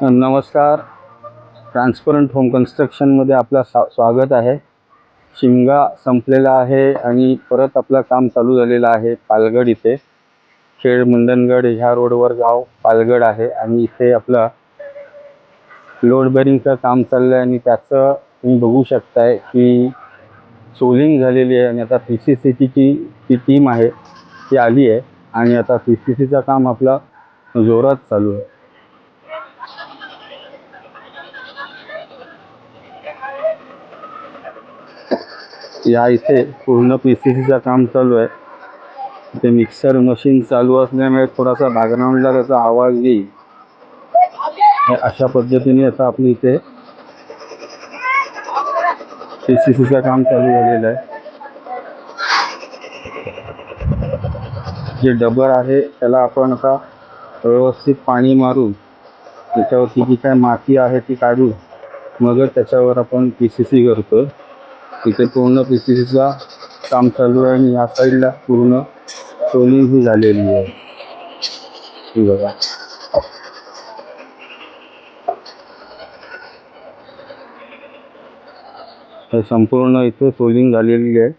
नमस्कार. Transparent home कन्स्ट्रक्शनमध्ये आपलं स्वागत आहे. शिमगा संपलेला आहे आणि परत आपलं काम चालू झालेलं आहे पालगड इथे. खेड मंडणगड ह्या रोडवर गाव पालगड आहे आणि इथे आपलं लोड बेरिंगचं काम चाललं आहे आणि त्याचं तुम्ही बघू शकताय की सोलिंग झालेली आहे आणि आता PCCची जी टीम आहे ती आली आहे आणि आता PCCचं काम आपलं जोरात चालू आहे. या इथे पूर्ण PCCचं काम चालू आहे. इथे मिक्सर मशीन चालू असल्यामुळे थोडासा बॅकग्राऊंडला त्याचा आवाज येईल. अशा पद्धतीने आता आपली इथे PCCचं काम चालू झालेलं आहे. जे डबर आहे त्याला आपण आता व्यवस्थित पाणी मारून त्याच्यावरती जी काय माती आहे ती काढून मग त्याच्यावर आपण PCC करतो. इथे पूर्ण PCCचा काम चालू आहे आणि या साईडला पूर्ण सोलिंग ही झालेली आहे. ही बघा, हे संपूर्ण इथे सोलिंग झालेली आहे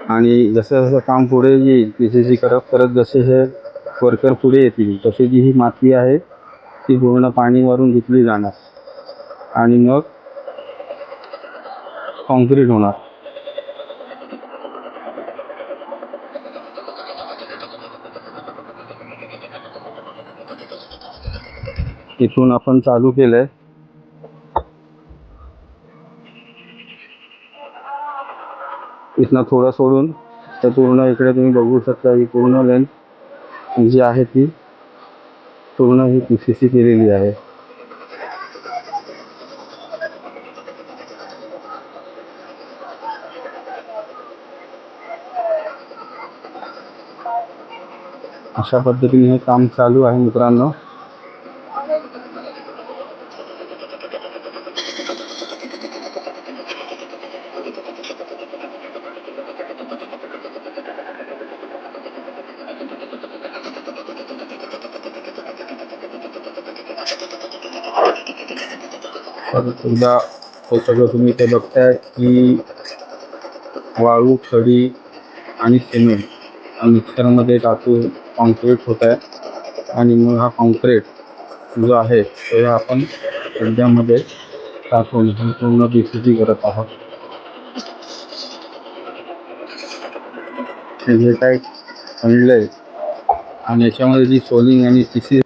आणि जसं जसं काम पुढे येईल PCC करत करत जसे हे वर्कर पुढे येतील तशी जी ही माती आहे ती पूर्ण पाणी मारून घेतली जाणार आणि मग कॉन्क्रीट होणार. इथून आपण चालू केलंय. इथनं थोडं सोडून तर पूर्ण इकडे तुम्ही बघू शकता ही पूर्ण लेंथ जी आहे ती पूर्ण ही PCC केलेली आहे. अशा पद्धतीने हे काम चालू आहे मित्रांनो. एकदा हे सगळं तुम्ही ते बघताय की वाळू, खडी आणि सिमेंट मिक्सरमध्ये टाकून कॉन्क्रीट होत आहे आणि मग हा कॉन्क्रीट जो आहे ते आपण खड्ड्यामध्ये टाकून पूर्ण PCC करत आहोत. हे जे काही आणलंय आणि याच्यामध्ये जी सोलिंग आणि PCC